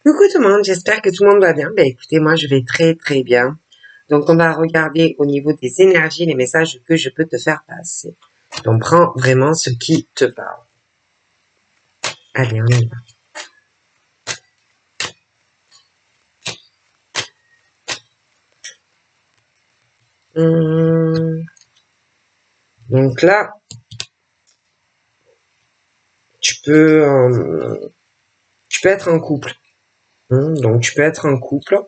Coucou tout le monde, j'espère que tout le monde va bien. Ben écoutez, moi je vais très très bien. Donc on va regarder au niveau des énergies les messages que je peux te faire passer. Donc prends vraiment ce qui te parle. Allez, on y va. Donc là, tu peux être en couple. Donc tu peux être en couple.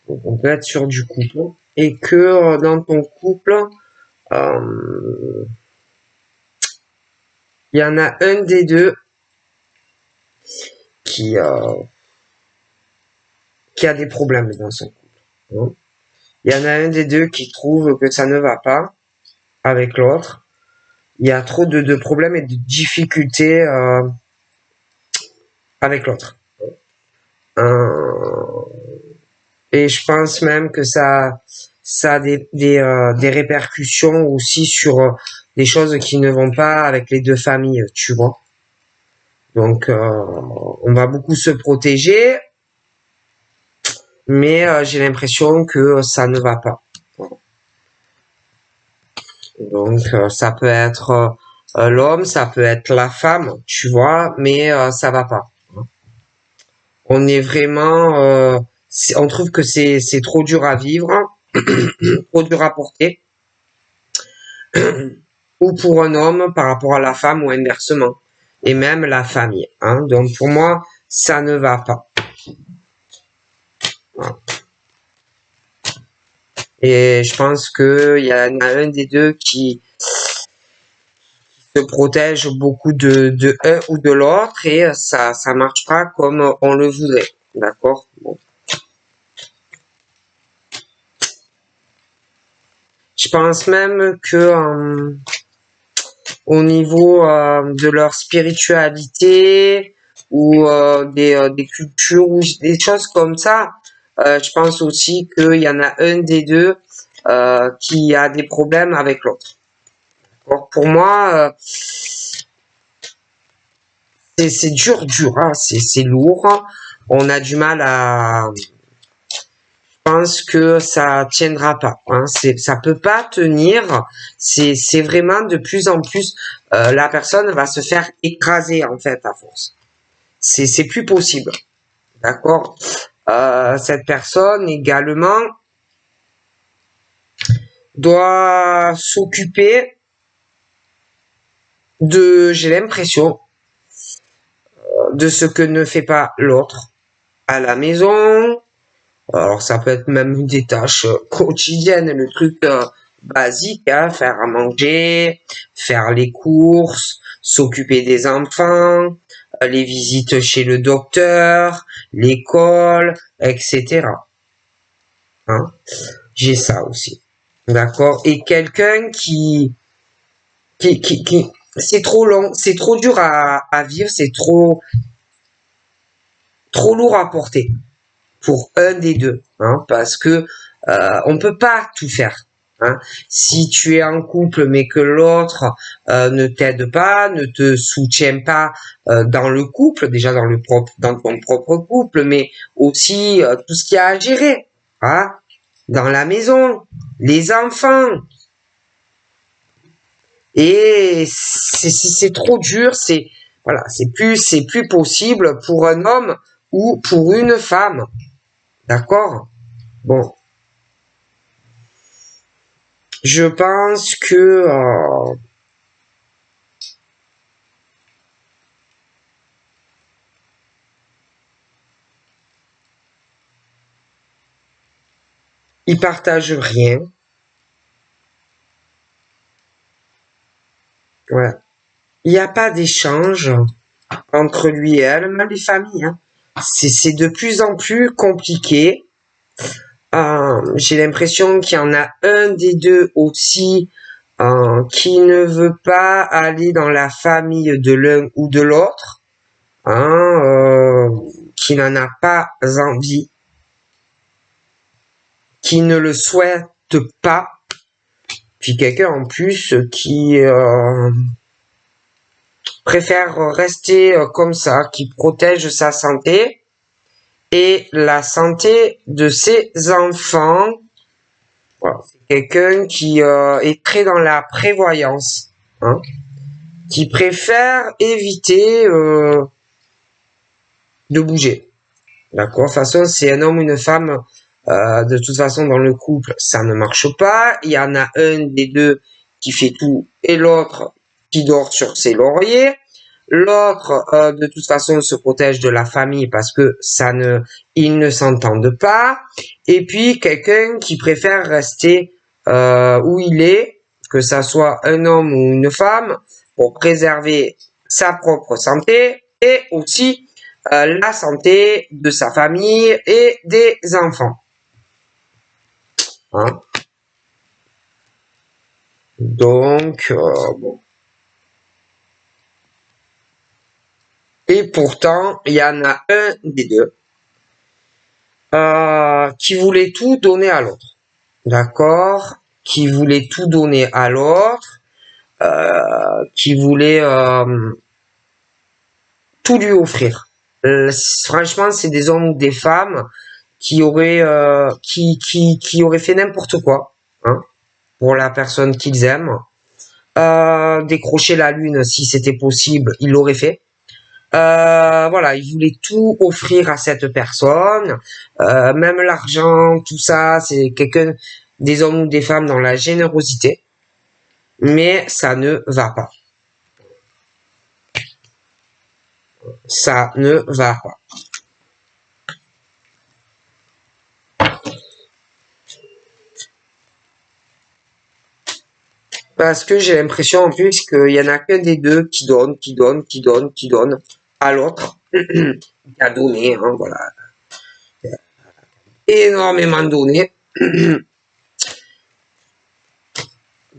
Donc, on peut être sur du couple. Et que dans ton couple, il y en a un des deux qui a des problèmes dans son couple. Il y en a un des deux qui trouve que ça ne va pas avec l'autre. Il y a trop de problèmes et de difficultés avec l'autre. Et je pense même que ça a des répercussions aussi sur des choses qui ne vont pas avec les deux familles, tu vois. Donc, on va beaucoup se protéger, mais j'ai l'impression que ça ne va pas. Donc, ça peut être l'homme, ça peut être la femme, tu vois, mais ça va pas. On est vraiment, on trouve que c'est trop dur à vivre, trop dur à porter, ou pour un homme par rapport à la femme ou inversement, et même la famille. Donc pour moi, ça ne va pas. Voilà. Et je pense qu'il y en a un des deux qui se protège beaucoup de un ou de l'autre et ça marche pas comme on le voudrait. D'accord? Bon. Je pense même que au niveau de leur spiritualité ou des cultures ou des choses comme ça, je pense aussi qu'il y en a un des deux qui a des problèmes avec l'autre. Pour moi, c'est dur, hein, c'est lourd. On a du mal à... Je pense que ça tiendra pas. Ça peut pas tenir. C'est vraiment de plus en plus la personne va se faire écraser en fait à force. C'est plus possible. D'accord. Cette personne également doit s'occuper j'ai l'impression, de ce que ne fait pas l'autre à la maison. Alors ça peut être même des tâches quotidiennes, le truc basique, faire à manger, faire les courses, s'occuper des enfants, les visites chez le docteur, l'école, etc. J'ai ça aussi. D'accord? Et quelqu'un qui c'est trop long, c'est trop dur à vivre, c'est trop lourd à porter pour un des deux, parce que on peut pas tout faire. Si tu es en couple mais que l'autre ne t'aide pas, ne te soutient pas dans le couple, déjà dans ton propre couple, mais aussi tout ce qu'il y a à gérer, dans la maison, les enfants. Et c'est trop dur, voilà, c'est plus possible pour un homme ou pour une femme. D'accord? Bon. Je pense que ils partagent rien. Ouais. Il n'y a pas d'échange entre lui et elle, même les familles. C'est de plus en plus compliqué. J'ai l'impression qu'il y en a un des deux aussi qui ne veut pas aller dans la famille de l'un ou de l'autre, qui n'en a pas envie, qui ne le souhaite pas, puis quelqu'un en plus qui préfère rester comme ça, qui protège sa santé, et la santé de ses enfants. Voilà. C'est quelqu'un qui est très dans la prévoyance, hein, qui préfère éviter de bouger. D'accord. De toute façon, c'est un homme ou une femme. De toute façon, dans le couple, ça ne marche pas. Il y en a un des deux qui fait tout et l'autre qui dort sur ses lauriers. L'autre, de toute façon, se protège de la famille parce que ils ne s'entendent pas. Et puis, quelqu'un qui préfère rester où il est, que ça soit un homme ou une femme, pour préserver sa propre santé et aussi la santé de sa famille et des enfants. Hein? Donc, bon. Et pourtant, il y en a un des deux qui voulait tout donner à l'autre. D'accord? Qui voulait tout donner à l'autre, qui voulait tout lui offrir. Franchement, c'est des hommes ou des femmes qui auraient qui auraient fait n'importe quoi, hein, pour la personne qu'ils aiment. Décrocher la lune si c'était possible, il l'aurait fait. Voilà, il voulait tout offrir à cette personne, même l'argent, tout ça, c'est quelqu'un, des hommes ou des femmes dans la générosité, mais ça ne va pas. Ça ne va pas. Parce que j'ai l'impression en plus qu'il y en a qu'un des deux qui donne à l'autre, qui a donné, hein, voilà, énormément donné.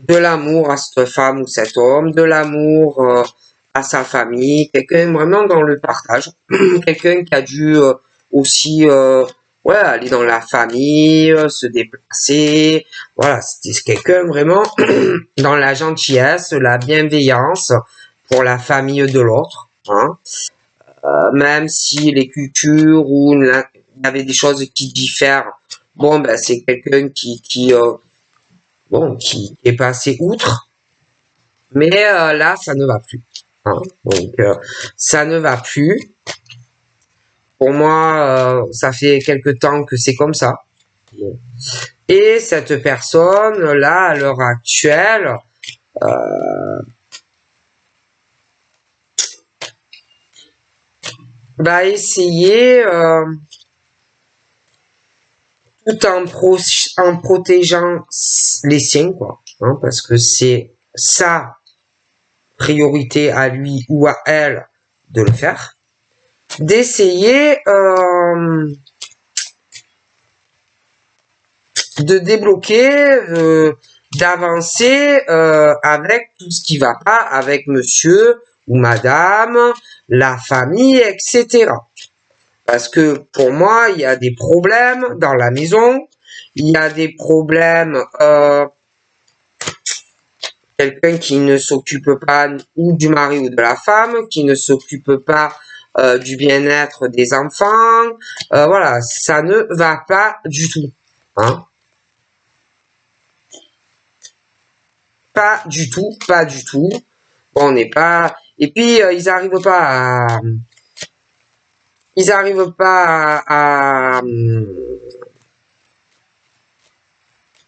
De l'amour à cette femme ou cet homme, de l'amour à sa famille, quelqu'un vraiment dans le partage, quelqu'un qui a dû aussi ouais, aller dans la famille, se déplacer, voilà, c'était quelqu'un vraiment dans la gentillesse, la bienveillance pour la famille de l'autre, hein. Même si les cultures ou il y avait des choses qui diffèrent, bon ben c'est quelqu'un qui est passé outre, mais là, ça ne va plus. Hein. Donc, ça ne va plus. Pour moi, ça fait quelque temps que c'est comme ça. Et cette personne, là, à l'heure actuelle, va essayer, tout en protégeant les siens, quoi. Hein, parce que c'est sa priorité à lui ou à elle de le faire. D'essayer de débloquer, d'avancer avec tout ce qui va pas, avec monsieur ou madame, la famille, etc. Parce que pour moi, il y a des problèmes dans la maison, il y a des problèmes, quelqu'un qui ne s'occupe pas ou du mari ou de la femme, qui ne s'occupe pas du bien-être des enfants, voilà, ça ne va pas du tout. Hein. Pas du tout, pas du tout. Bon, on n'est pas. Et puis ils arrivent pas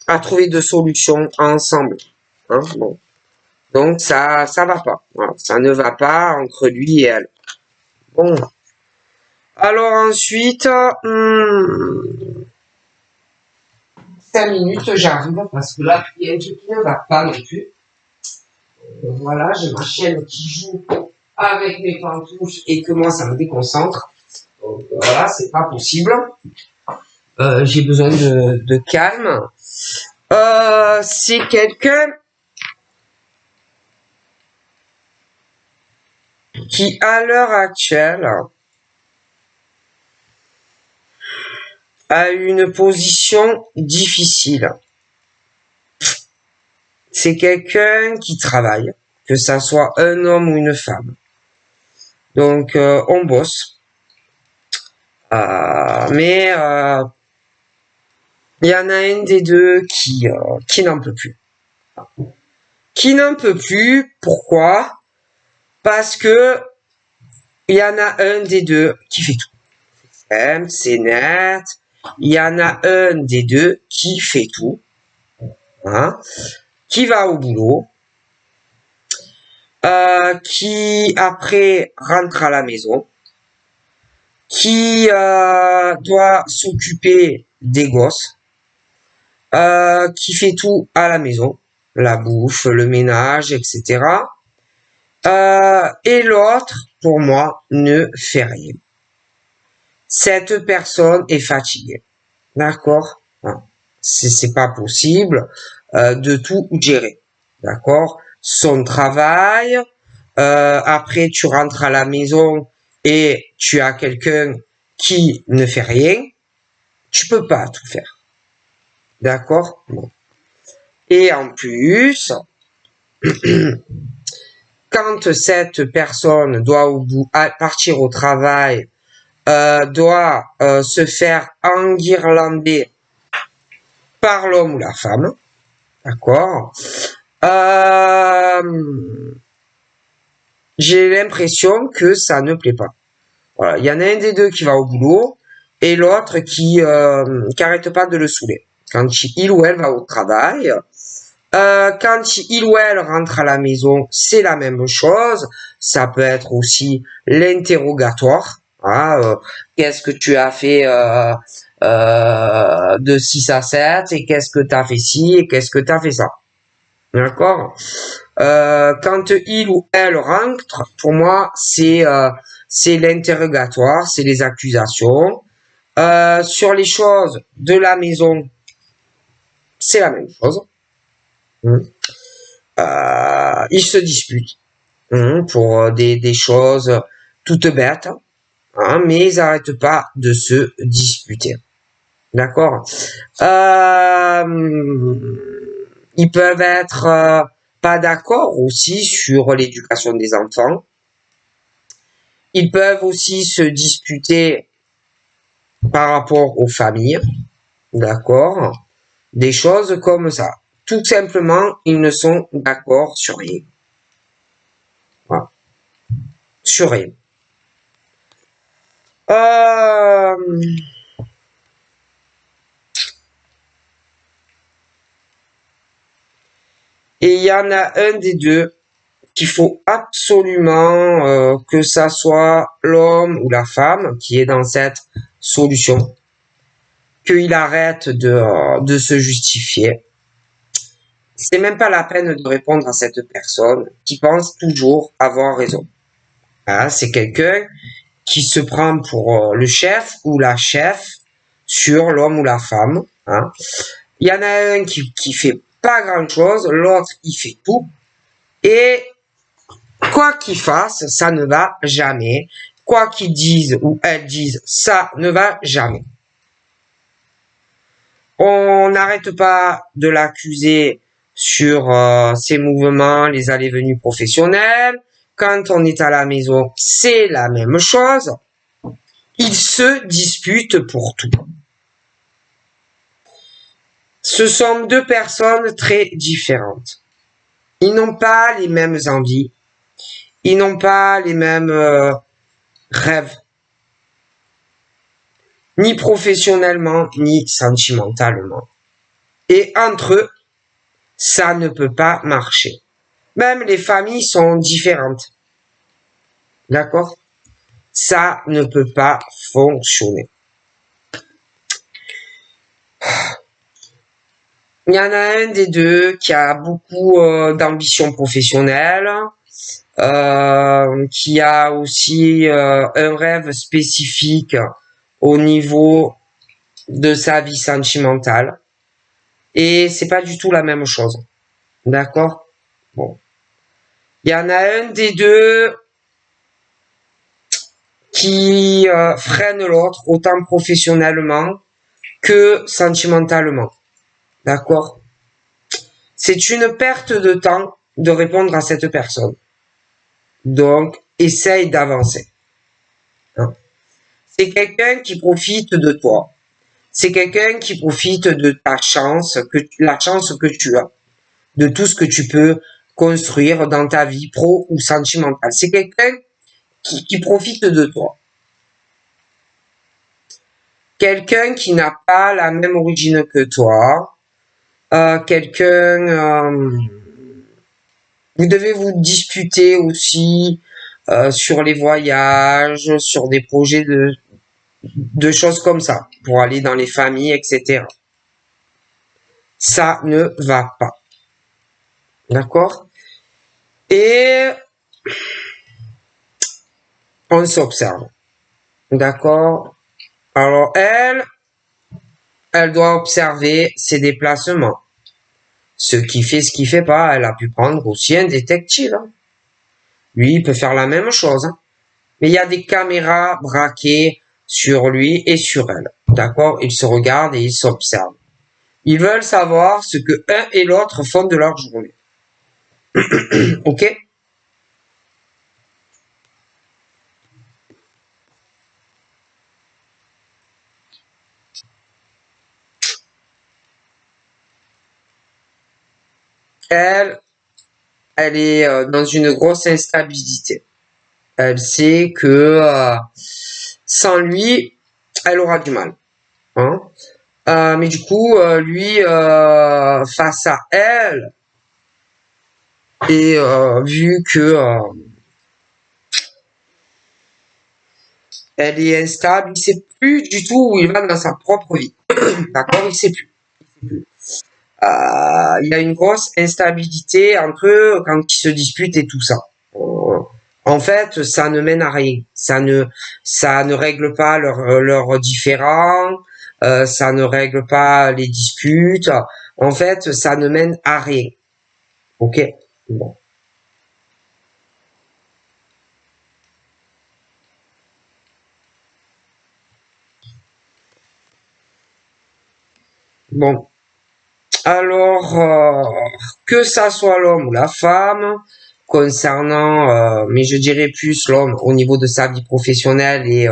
à trouver de solution ensemble. Hein, bon. Donc ça va pas. Voilà, ça ne va pas entre lui et elle. Bon. Alors ensuite, 5 minutes, j'arrive parce que là, il y a un truc qui ne va pas non plus. Voilà, j'ai ma chienne qui joue avec mes pantoufles et que moi, ça me déconcentre. Donc voilà, c'est pas possible. J'ai besoin de calme. C'est quelqu'un qui, à l'heure actuelle, a une position difficile. C'est quelqu'un qui travaille, que ça soit un homme ou une femme. Donc, on bosse. Mais il y en a un des deux qui n'en peut plus. Qui n'en peut plus, pourquoi? Parce que il y en a un des deux qui fait tout. C'est net. Il y en a un des deux qui fait tout. Hein, qui va au boulot. Qui après rentre à la maison. Qui doit s'occuper des gosses. Qui fait tout à la maison. La bouffe, le ménage, etc. Et l'autre, pour moi, ne fait rien. Cette personne est fatiguée. D'accord? C'est pas possible de tout gérer. D'accord? Son travail, après tu rentres à la maison et tu as quelqu'un qui ne fait rien, tu peux pas tout faire. D'accord? Bon. Et en plus, quand cette personne doit partir au travail, doit se faire enguirlander par l'homme ou la femme, d'accord, j'ai l'impression que ça ne plaît pas. Voilà, il y en a un des deux qui va au boulot et l'autre qui arrête pas de le saouler. Quand il ou elle va au travail, quand il ou elle rentre à la maison, c'est la même chose. Ça peut être aussi l'interrogatoire. Hein, qu'est-ce que tu as fait de 6 à 7 et qu'est-ce que tu as fait ci et qu'est-ce que tu as fait ça. D'accord? Quand il ou elle rentre, pour moi, c'est l'interrogatoire, c'est les accusations. Sur les choses de la maison, c'est la même chose. Ils se disputent pour des choses toutes bêtes, hein, mais ils n'arrêtent pas de se disputer. D'accord? Ils peuvent être pas d'accord aussi sur l'éducation des enfants. Ils peuvent aussi se disputer par rapport aux familles. D'accord? Des choses comme ça. Tout simplement, ils ne sont d'accord sur rien. Voilà. Sur rien. Et il y en a un des deux qu'il faut absolument que ça soit l'homme ou la femme qui est dans cette solution, qu'il arrête de se justifier. C'est même pas la peine de répondre à cette personne qui pense toujours avoir raison. Hein, c'est quelqu'un qui se prend pour le chef ou la chef sur l'homme ou la femme. Hein. Il y en a un qui fait pas grand chose, l'autre il fait tout. Et quoi qu'il fasse, ça ne va jamais. Quoi qu'ils disent ou elles disent, ça ne va jamais. On n'arrête pas de l'accuser sur ses mouvements, les allées-venues professionnelles. Quand on est à la maison, c'est la même chose. Ils se disputent pour tout. Ce sont deux personnes très différentes. Ils n'ont pas les mêmes envies. Ils n'ont pas les mêmes rêves. Ni professionnellement, ni sentimentalement. Et entre eux, ça ne peut pas marcher. Même les familles sont différentes. D'accord? Ça ne peut pas fonctionner. Il y en a un des deux qui a beaucoup d'ambition professionnelle, qui a aussi un rêve spécifique au niveau de sa vie sentimentale. Et c'est pas du tout la même chose. D'accord? Bon. Il y en a un des deux qui freine l'autre autant professionnellement que sentimentalement. D'accord? C'est une perte de temps de répondre à cette personne. Donc, essaye d'avancer. Hein? C'est quelqu'un qui profite de toi. C'est quelqu'un qui profite de ta chance, la chance que tu as, de tout ce que tu peux construire dans ta vie pro ou sentimentale. C'est quelqu'un qui profite de toi. Quelqu'un qui n'a pas la même origine que toi. Quelqu'un... vous devez vous disputer aussi sur les voyages, sur des projets de choses comme ça, pour aller dans les familles, etc. Ça ne va pas. D'accord? Et on s'observe. D'accord? Alors elle doit observer ses déplacements. Ce qui fait pas. Elle a pu prendre aussi un détective. Hein. Lui, il peut faire la même chose. Hein. Mais il y a des caméras braquées sur lui et sur elle. D'accord? Ils se regardent et ils s'observent. Ils veulent savoir ce que un et l'autre font de leur journée. Ok? Elle, elle est dans une grosse instabilité. Elle sait que sans lui, elle aura du mal. Hein. Mais du coup, lui, face à elle, et vu que elle est instable, il sait plus du tout où il va dans sa propre vie. D'accord, il sait plus. Il y a une grosse instabilité entre eux quand ils se disputent et tout ça. En fait, ça ne mène à rien. Ça ne règle pas leurs différends. Ça ne règle pas les disputes. En fait, ça ne mène à rien. Ok? Bon. Bon. Alors, que ça soit l'homme ou la femme, concernant, mais je dirais plus l'homme au niveau de sa vie professionnelle et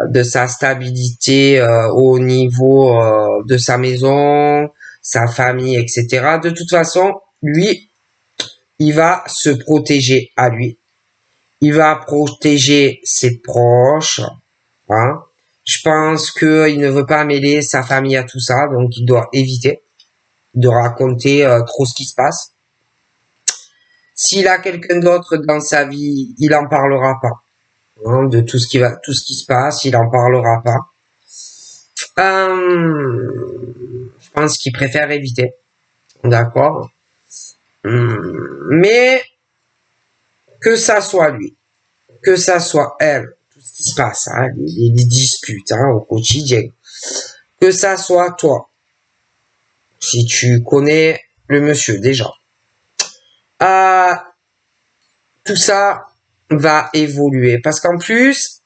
de sa stabilité au niveau de sa maison, sa famille, etc. De toute façon, lui, il va se protéger à lui. Il va protéger ses proches. Hein. Je pense qu'il ne veut pas mêler sa famille à tout ça, donc il doit éviter de raconter trop ce qui se passe. S'il a quelqu'un d'autre dans sa vie, il en parlera pas. Hein, de tout ce qui se passe, il en parlera pas. Je pense qu'il préfère éviter. D'accord. Mais que ça soit lui, que ça soit elle, tout ce qui se passe, hein, les disputes hein, au quotidien, que ça soit toi, si tu connais le monsieur déjà, euh, tout ça va évoluer. Parce qu'en plus,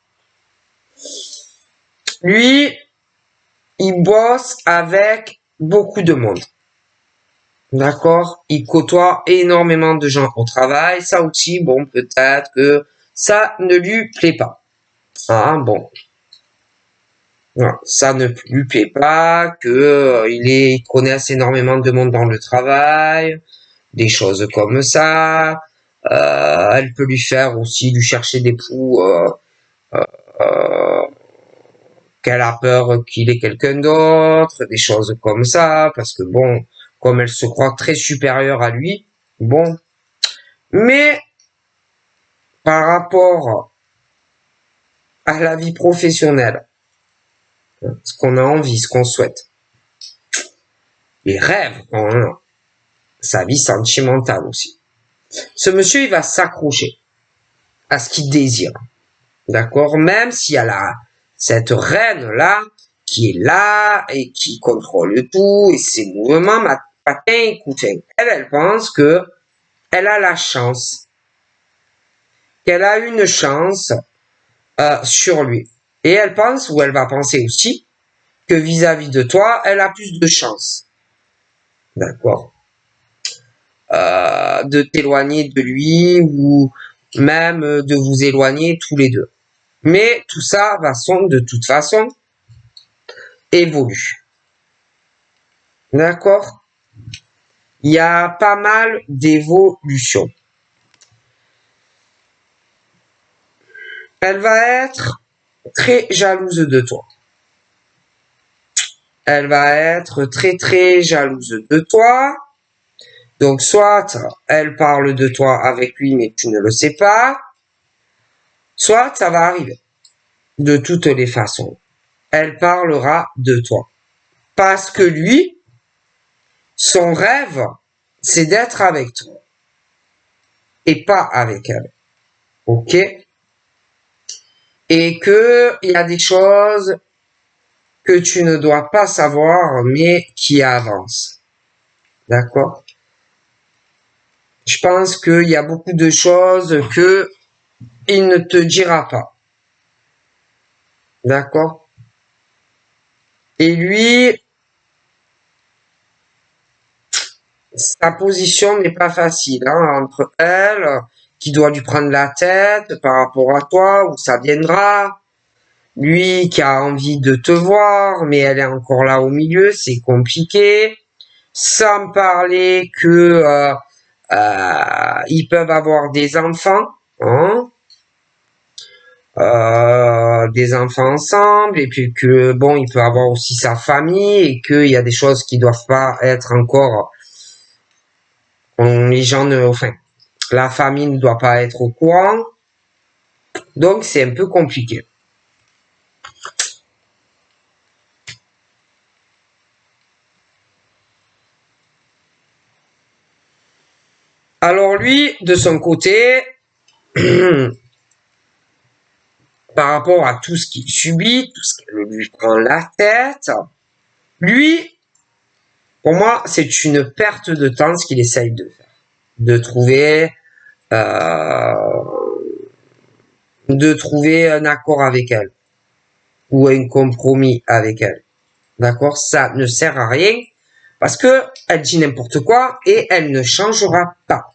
lui, il bosse avec beaucoup de monde. D'accord? Il côtoie énormément de gens au travail. Ça aussi, bon, peut-être que ça ne lui plaît pas. Ah, bon. Non, ça ne lui plaît pas, que il connaisse énormément de monde dans le travail, des choses comme ça. Elle peut lui faire aussi, lui chercher des poux, euh, qu'elle a peur qu'il ait quelqu'un d'autre, des choses comme ça, parce que bon, comme elle se croit très supérieure à lui, bon. Mais par rapport à la vie professionnelle, ce qu'on a envie, ce qu'on souhaite, les rêves qu'on a, sa vie sentimentale aussi. Ce monsieur, il va s'accrocher à ce qu'il désire. D'accord? Même s'il y a cette reine-là qui est là et qui contrôle tout et ses mouvements, matin, coutin. Elle pense que elle a la chance, qu'elle a une chance sur lui. Et elle pense, ou elle va penser aussi, que vis-à-vis de toi, elle a plus de chance. D'accord? De t'éloigner de lui ou même de vous éloigner tous les deux. Mais tout ça de toute façon évoluer. D'accord? Il y a pas mal d'évolutions. Elle va être très jalouse de toi. Elle va être très jalouse de toi. Donc soit elle parle de toi avec lui mais tu ne le sais pas. Soit ça va arriver. De toutes les façons. Elle parlera de toi. Parce que lui, son rêve, c'est d'être avec toi. Et pas avec elle. Ok? Et que il y a des choses que tu ne dois pas savoir, mais qui avancent. D'accord? Je pense qu'il y a beaucoup de choses que il ne te dira pas. D'accord? Et lui, sa position n'est pas facile, hein, entre elle, qui doit lui prendre la tête par rapport à toi, où ça viendra. Lui qui a envie de te voir, mais elle est encore là au milieu, c'est compliqué. Sans parler que ils peuvent avoir des enfants, hein, des enfants ensemble, et puis que bon, il peut avoir aussi sa famille, et qu'il y a des choses qui doivent pas être encore, les gens ne, enfin, la famille ne doit pas être au courant, donc c'est un peu compliqué. Alors lui, de son côté, par rapport à tout ce qu'il subit, tout ce qu'elle lui prend la tête, lui, pour moi, c'est une perte de temps ce qu'il essaye de faire. Euh, de trouver un accord avec elle ou un compromis avec elle. D'accord? Ça ne sert à rien parce que elle dit n'importe quoi et elle ne changera pas.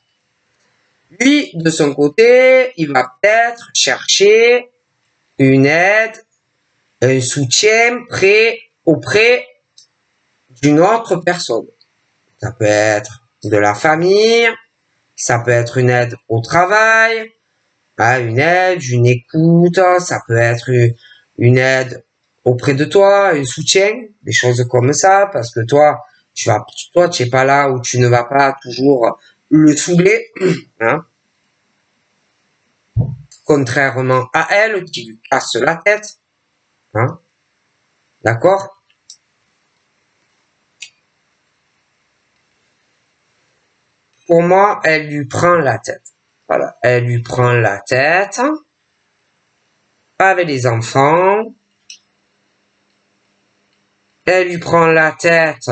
Lui, de son côté, il va peut-être chercher une aide, un soutien auprès d'une autre personne. Ça peut être de la famille, ça peut être une aide au travail, une aide, une écoute, ça peut être une aide auprès de toi, un soutien, des choses comme ça, parce que toi, tu es pas là où tu ne vas pas toujours le saouler, hein, contrairement à elle qui lui casse la tête, hein, d'accord? Pour moi, elle lui prend la tête. Voilà, elle lui prend la tête avec les enfants. Elle lui prend la tête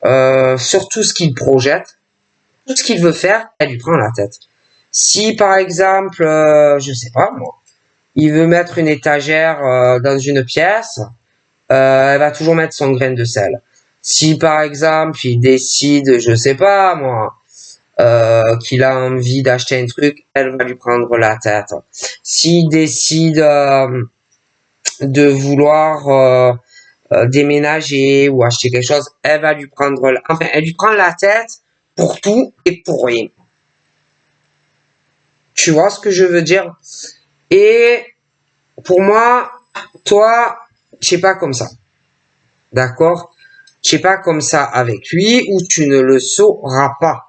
sur tout ce qu'il projette, tout ce qu'il veut faire, elle lui prend la tête. Si par exemple, je sais pas moi, il veut mettre une étagère dans une pièce, elle va toujours mettre son grain de sel. Si par exemple il décide, je sais pas moi, qu'il a envie d'acheter un truc, elle va lui prendre la tête. S'il décide de vouloir déménager ou acheter quelque chose, elle va lui prendre, enfin, elle lui prend la tête pour tout et pour rien. Tu vois ce que je veux dire? Et pour moi, toi, tu n'es pas comme ça. D'accord? Tu n'es pas comme ça avec lui ou tu ne le sauras pas.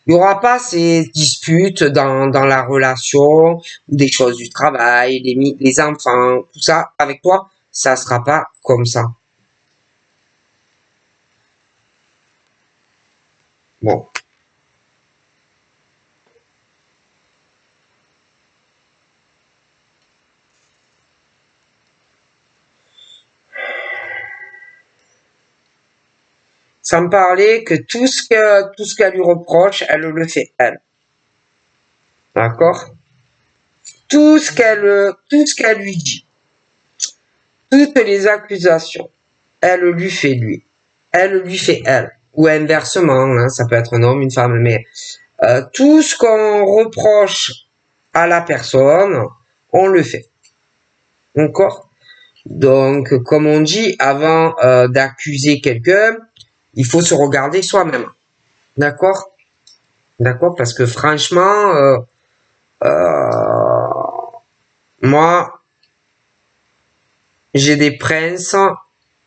Il n'y aura pas ces disputes dans la relation, des choses du travail, les enfants, tout ça. Avec toi, ça sera pas comme ça. Bon. Sans parler que tout ce qu'elle lui reproche, elle le fait elle. D'accord? Tout ce qu'elle lui dit, toutes les accusations, elle lui fait lui. Elle lui fait elle. Ou inversement, hein, ça peut être un homme, une femme, mais tout ce qu'on reproche à la personne, on le fait. D'accord? Donc, comme on dit, avant d'accuser quelqu'un, il faut se regarder soi-même. D'accord? D'accord? Parce que franchement, moi, j'ai des princes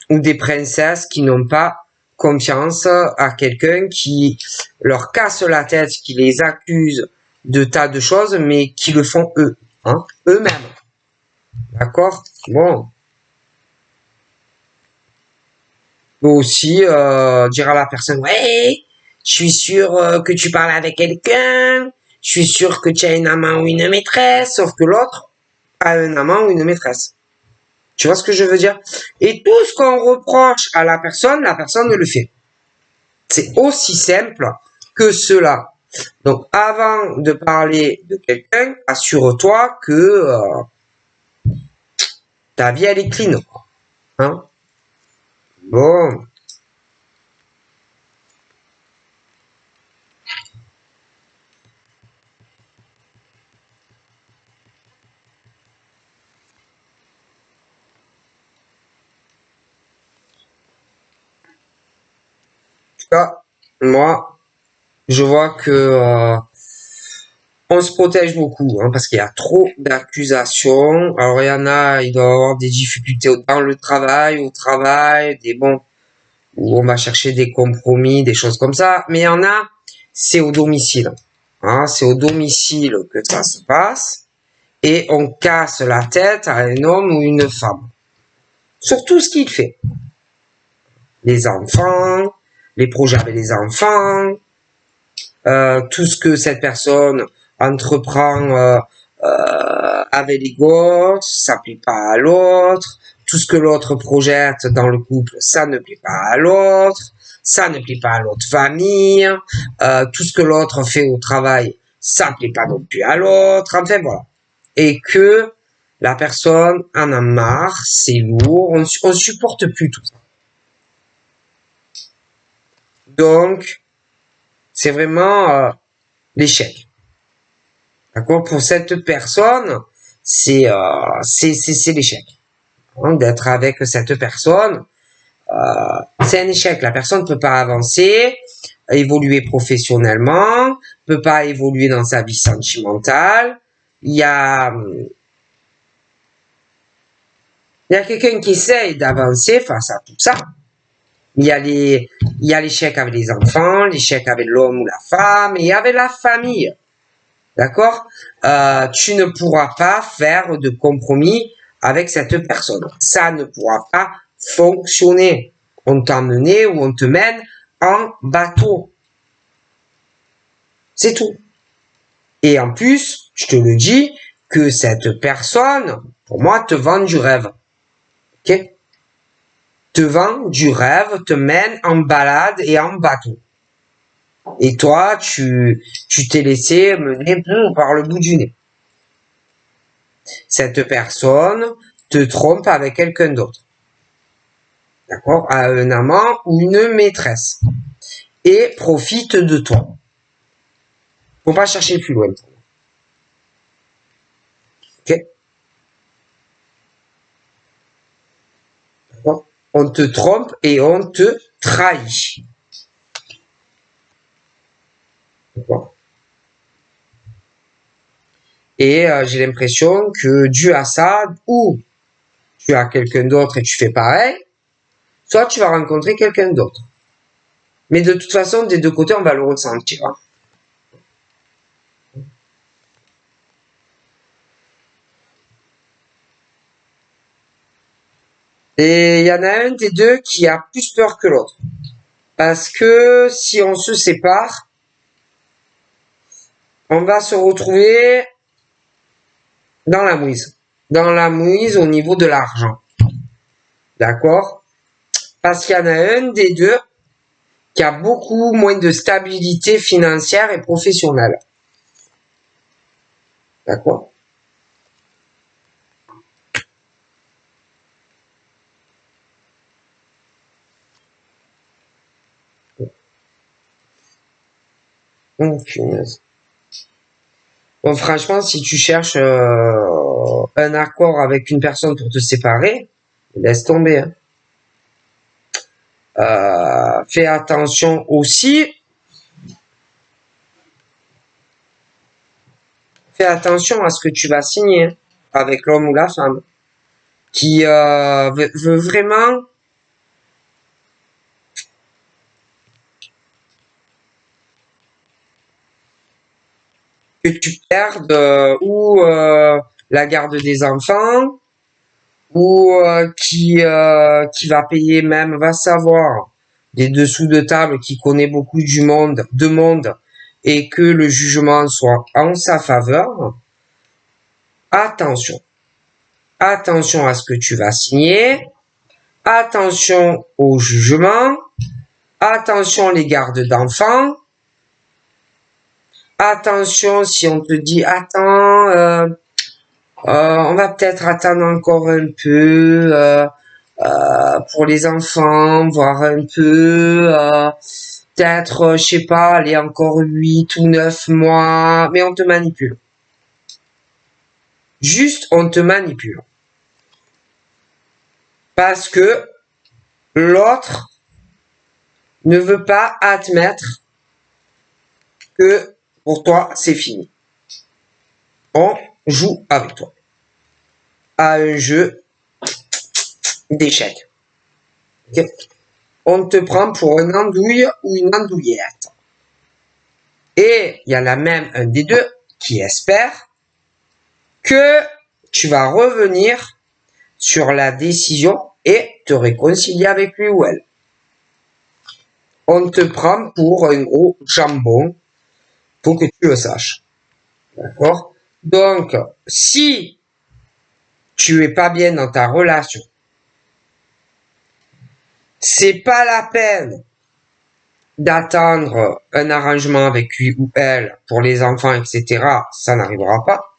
ou des princesses qui n'ont pas confiance à quelqu'un qui leur casse la tête, qui les accuse de tas de choses, mais qui le font eux, hein, eux-mêmes. D'accord? Bon. Faut aussi dire à la personne, ouais, je suis sûr que tu parles avec quelqu'un, je suis sûr que tu as une amant ou une maîtresse, sauf que l'autre a un amant ou une maîtresse. Tu vois ce que je veux dire? Et tout ce qu'on reproche à la personne le fait. C'est aussi simple que cela. Donc, avant de parler de quelqu'un, assure-toi que ta vie, elle est clean. Hein? Bon, en tout cas, moi, je vois que on se protège beaucoup, hein, parce qu'il y a trop d'accusations. Alors, il y en a, il doit y avoir des difficultés dans le travail, au travail, des bons, où on va chercher des compromis, des choses comme ça. Mais il y en a, c'est au domicile. Hein, c'est au domicile que ça se passe. Et on casse la tête à un homme ou une femme. Sur tout ce qu'il fait. Les enfants, les projets avec les enfants, tout ce que cette personne entreprend avec les gosses, ça plaît pas à l'autre. Tout ce que l'autre projette dans le couple, ça ne plaît pas à l'autre. Ça ne plaît pas à l'autre famille. Tout ce que l'autre fait au travail, ça plaît pas non plus à l'autre. Enfin voilà. Et que la personne en a marre, c'est lourd, on supporte plus tout ça. Donc, c'est vraiment l'échec. D'accord? Pour cette personne, c'est l'échec. Hein, d'être avec cette personne, c'est un échec. La personne ne peut pas avancer, évoluer professionnellement, peut pas évoluer dans sa vie sentimentale. Il y a quelqu'un qui essaye d'avancer face à tout ça. Il y a l'échec avec les enfants, l'échec avec l'homme ou la femme et avec la famille. D'accord? Tu ne pourras pas faire de compromis avec cette personne. Ça ne pourra pas fonctionner. On t'emmène ou on te mène en bateau. C'est tout. Et en plus, je te le dis, que cette personne, pour moi, te vend du rêve. Ok? Te vend du rêve, te mène en balade et en bateau. Et toi, tu t'es laissé mener par le bout du nez. Cette personne te trompe avec quelqu'un d'autre. D'accord? À un amant ou une maîtresse. Et profite de toi. Faut pas chercher plus loin. Ok? D'accord? On te trompe et on te trahit. D'accord? Et j'ai l'impression que dû à ça, ou tu as quelqu'un d'autre et tu fais pareil, soit tu vas rencontrer quelqu'un d'autre. Mais de toute façon, des deux côtés, on va le ressentir. Hein. Et il y en a un des deux qui a plus peur que l'autre. Parce que si on se sépare, on va se retrouver dans la mouise. Dans la mouise au niveau de l'argent. D'accord? Parce qu'il y en a un des deux qui a beaucoup moins de stabilité financière et professionnelle. D'accord? Punaise. Bon, franchement, si tu cherches un accord avec une personne pour te séparer, laisse tomber. Hein. Fais attention aussi. Fais attention à ce que tu vas signer avec l'homme ou la femme qui veut vraiment que tu perdes ou la garde des enfants ou qui va payer même, va savoir, des dessous de table, qui connaît beaucoup de monde et que le jugement soit en sa faveur. Attention. Attention à ce que tu vas signer. Attention au jugement. Attention les gardes d'enfants. Attention si on te dit attends, on va peut-être attendre encore un peu pour les enfants, voir un peu, peut-être, je sais pas, aller encore 8 ou 9 mois, mais on te manipule. Juste, on te manipule. Parce que l'autre ne veut pas admettre que pour toi, c'est fini. On joue avec toi à un jeu d'échecs. Okay. On te prend pour un andouille ou une andouillette. Et il y en a même un des deux qui espère que tu vas revenir sur la décision et te réconcilier avec lui ou elle. On te prend pour un gros jambon, pour que tu le saches. D'accord? Donc, si tu es pas bien dans ta relation, c'est pas la peine d'attendre un arrangement avec lui ou elle pour les enfants, etc. Ça n'arrivera pas.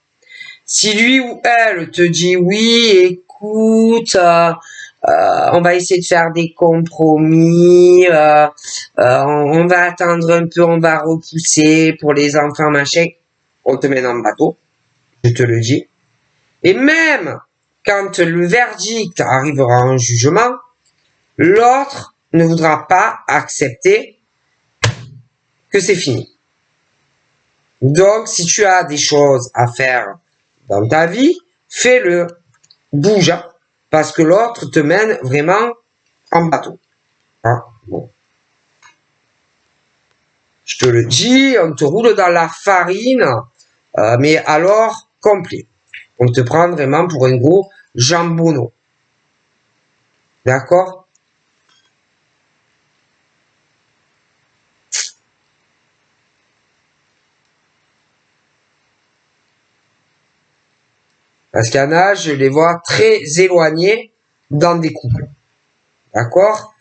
Si lui ou elle te dit oui, écoute, on va essayer de faire des compromis, on va attendre un peu, on va repousser pour les enfants, machin, on te met dans le bateau, je te le dis. Et même quand le verdict arrivera en jugement, l'autre ne voudra pas accepter que c'est fini. Donc, si tu as des choses à faire dans ta vie, fais-le, bouge, parce que l'autre te mène vraiment en bateau. Hein, bon. Je te le dis, on te roule dans la farine, mais alors complet. On te prend vraiment pour un gros jambonneau. D'accord? Parce qu'il y en a, je les vois très éloignés dans des couples. D'accord?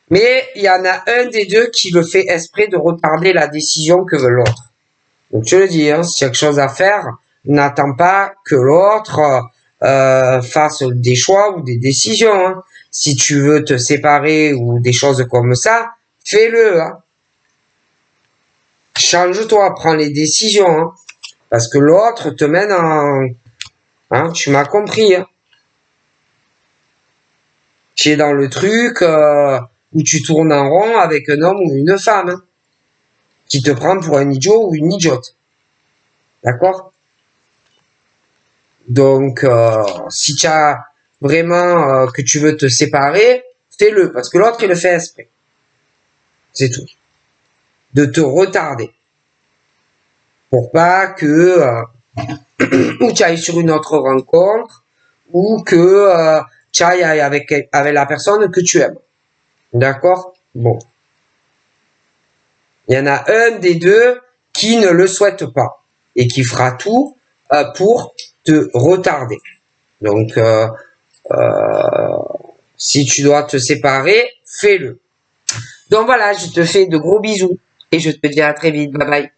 Mais il y en a un des deux qui le fait exprès de retarder la décision que veut l'autre. Donc je le dis, hein, si y a quelque chose à faire, n'attends pas que l'autre fasse des choix ou des décisions. Hein. Si tu veux te séparer ou des choses comme ça, fais-le. Hein. Change-toi, prends les décisions. Hein, parce que l'autre te mène en... Hein, tu m'as compris. Hein. Tu es dans le truc où tu tournes en rond avec un homme ou une femme. Hein, qui te prend pour un idiot ou une idiote. D'accord? Donc, si tu as vraiment que tu veux te séparer, fais-le, parce que l'autre, il le fait exprès. C'est tout. De te retarder. Pour pas que ou tu ailles sur une autre rencontre, ou que tu ailles avec la personne que tu aimes. D'accord? Bon. Il y en a un des deux qui ne le souhaite pas et qui fera tout pour te retarder. Donc, si tu dois te séparer, fais-le. Donc voilà, je te fais de gros bisous et je te dis à très vite. Bye bye.